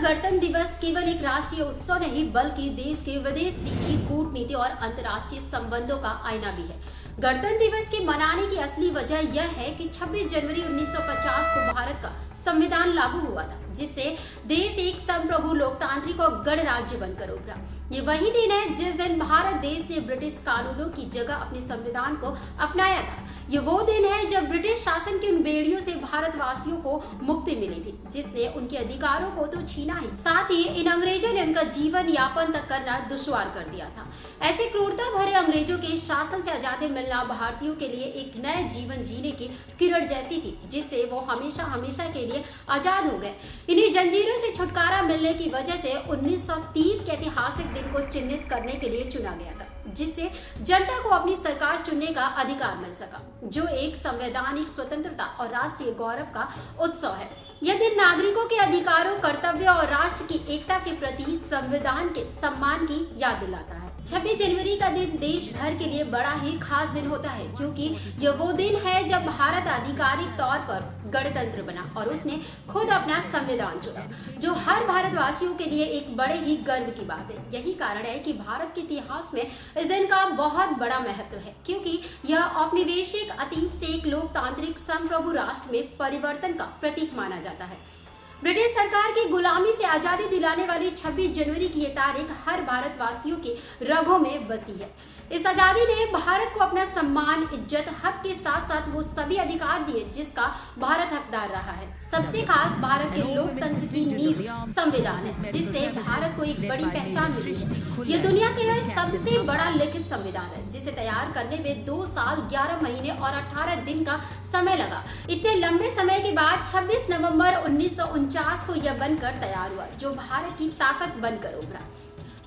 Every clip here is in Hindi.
गणतंत्र दिवस केवल एक राष्ट्रीय उत्सव नहीं बल्कि देश के विदेश नीति, कूटनीति और अंतर्राष्ट्रीय संबंधों का आईना भी है। गणतंत्र दिवस के मनाने की असली वजह यह है कि 26 जनवरी 1950 को भारत का संविधान लागू हुआ था, जिससे देश एक संप्रभु लोकतांत्रिक और गणराज्य बनकर उभरा। ये वही दिन है जिस दिन भारत देश ने ब्रिटिश कानूनों की जगह अपने संविधान को अपनाया था। ये वो दिन है जब ब्रिटिश शासन की उन बेड़ियों से भारतवासियों को मुक्ति मिली थी, जिसने उनके अधिकारों को तो छीना ही, साथ ही इन अंग्रेजों ने उनका जीवन यापन तक करना दुश्वार कर दिया था। ऐसे क्रूरता भरे अंग्रेजों के शासन से आजादी मिलना भारतीयों के लिए एक नए जीवन जीने की किरण जैसी थी, जिससे वो हमेशा हमेशा के लिए आजाद हो गए। इन्हीं जंजीरों से छुटकारा मिलने की वजह से 1930 के ऐतिहासिक दिन को चिन्हित करने के लिए चुना गया था, जिससे जनता को अपनी सरकार चुनने का अधिकार मिल सका, जो एक संवैधानिक स्वतंत्रता और राष्ट्रीय गौरव का उत्सव है। यह दिन नागरिकों के अधिकारों, कर्तव्य और राष्ट्र की एकता के प्रति संविधान के सम्मान की याद दिलाता है। 26 जनवरी का दिन देश भर के लिए बड़ा ही खास दिन होता है, क्योंकि यह वो दिन है जब भारत आधिकारिक तौर पर गणतंत्र बना और उसने खुद अपना संविधान चुना, जो हर भारतवासियों के लिए एक बड़े ही गर्व की बात है। यही कारण है कि भारत के इतिहास में इस दिन का बहुत बड़ा महत्व है, क्योंकि यह औपनिवेशिक अतीत से एक लोकतांत्रिक संप्रभु राष्ट्र में परिवर्तन का प्रतीक माना जाता है। ब्रिटिश सरकार की गुलामी से आजादी दिलाने वाली 26 जनवरी की ये तारीख हर भारतवासियों के रगों में बसी है। इस आजादी ने भारत को अपना सम्मान, इज्जत, हक के साथ साथ वो सभी अधिकार दिए जिसका भारत हकदार रहा है। सबसे खास भारत के लोकतंत्र की नींव संविधान है, जिससे भारत को एक बड़ी पहचान मिली है। यह दुनिया का सबसे बड़ा लिखित संविधान है, जिसे तैयार करने में 2 साल 11 महीने और 18 दिन का समय लगा। इतने लंबे समय के बाद 26 नवंबर 1949 को यह बनकर तैयार हुआ, जो भारत की ताकत बनकर उभरा।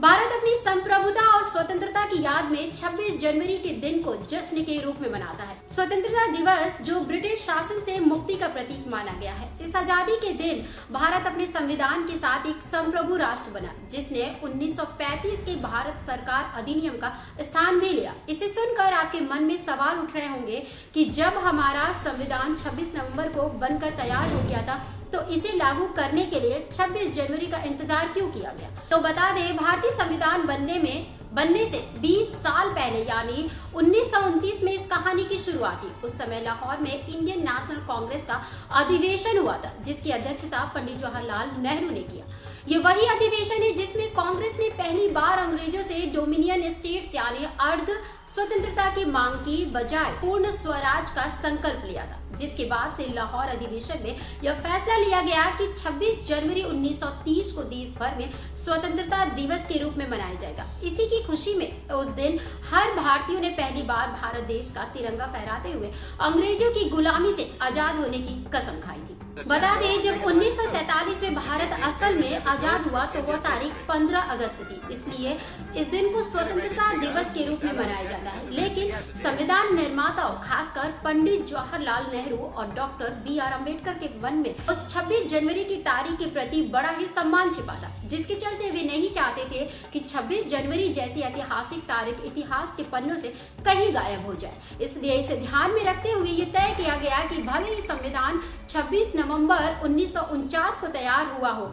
भारत अपनी संप्रभुता और स्वतंत्रता की याद में 26 जनवरी के दिन को जश्न के रूप में मनाता है। स्वतंत्रता दिवस, जो ब्रिटिश शासन से मुक्ति का प्रतीक माना गया है। इस आजादी के दिन भारत अपने संविधान के साथ एक संप्रभु राष्ट्र बना, जिसने 1935 के भारत सरकार अधिनियम का स्थान भी लिया। इसे सुनकर आपके मन में सवाल उठ रहे होंगे कि जब हमारा संविधान 26 नवंबर को बनकर तैयार हो गया था, तो इसे लागू करने के लिए 26 जनवरी का इंतजार क्यों किया गया? तो बता दें, भारतीय संविधान बनने से 20 साल पहले यानी 1929 में इस कहानी की शुरुआत हुई। उस समय लाहौर में इंडियन नेशनल कांग्रेस का अधिवेशन हुआ था, जिसकी अध्यक्षता पंडित जवाहरलाल नेहरू ने किया। ये वही अधिवेशन है जिसमें कांग्रेस ने पहली बार अंग्रेजों से डोमिनियन स्टेट्स यानी अर्ध स्वतंत्रता की मांग की बजाय पूर्ण स्वराज का संकल्प लिया था, जिसके बाद से लाहौर अधिवेशन में यह फैसला लिया गया कि 26 जनवरी 1930 को देश भर में स्वतंत्रता दिवस के रूप में मनाया जाएगा। इसी की खुशी में उस दिन हर भारतीय ने पहली बार भारत देश का तिरंगा फहराते हुए अंग्रेजों की गुलामी से आजाद होने की कसम खाई थी। बता दें, जब 1947 में भारत असल में आजाद हुआ तो वह तारीख 15 अगस्त थी, इसलिए इस दिन को स्वतंत्रता दिवस के रूप में मनाया जाता है। लेकिन संविधान निर्माताओं, खासकर पंडित जवाहरलाल नेहरू और डॉक्टर BR अम्बेडकर के मन में उस 26 जनवरी की तारीख के प्रति बड़ा ही सम्मान छिपा था, जिसके चलते वे नहीं चाहते थे कि 26 जनवरी जैसी ऐतिहासिक तारीख इतिहास के पन्नों से कहीं गायब हो जाए। इसलिए इसे ध्यान में रखते हुए ये तय किया गया कि भले ही संविधान 26 नवंबर 1949 को तैयार हुआ हो,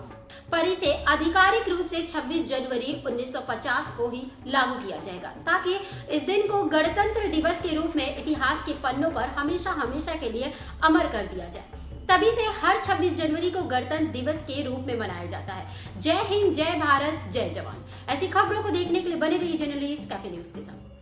पर इसे आधिकारिक रूप से 26 जनवरी 1950 को ही लागू किया जाएगा, ताकि इस दिन को गणतंत्र दिवस के रूप में इतिहास के पन्नों पर हमेशा हमेशा के लिए अमर कर दिया जाए। तभी से हर 26 जनवरी को गणतंत्र दिवस के रूप में मनाया जाता है। जय हिंद, जय भारत, जय जवान। ऐसी खबरों को देखने के लिए बने रहिए जर्नलिस्ट कैफे न्यूज के साथ।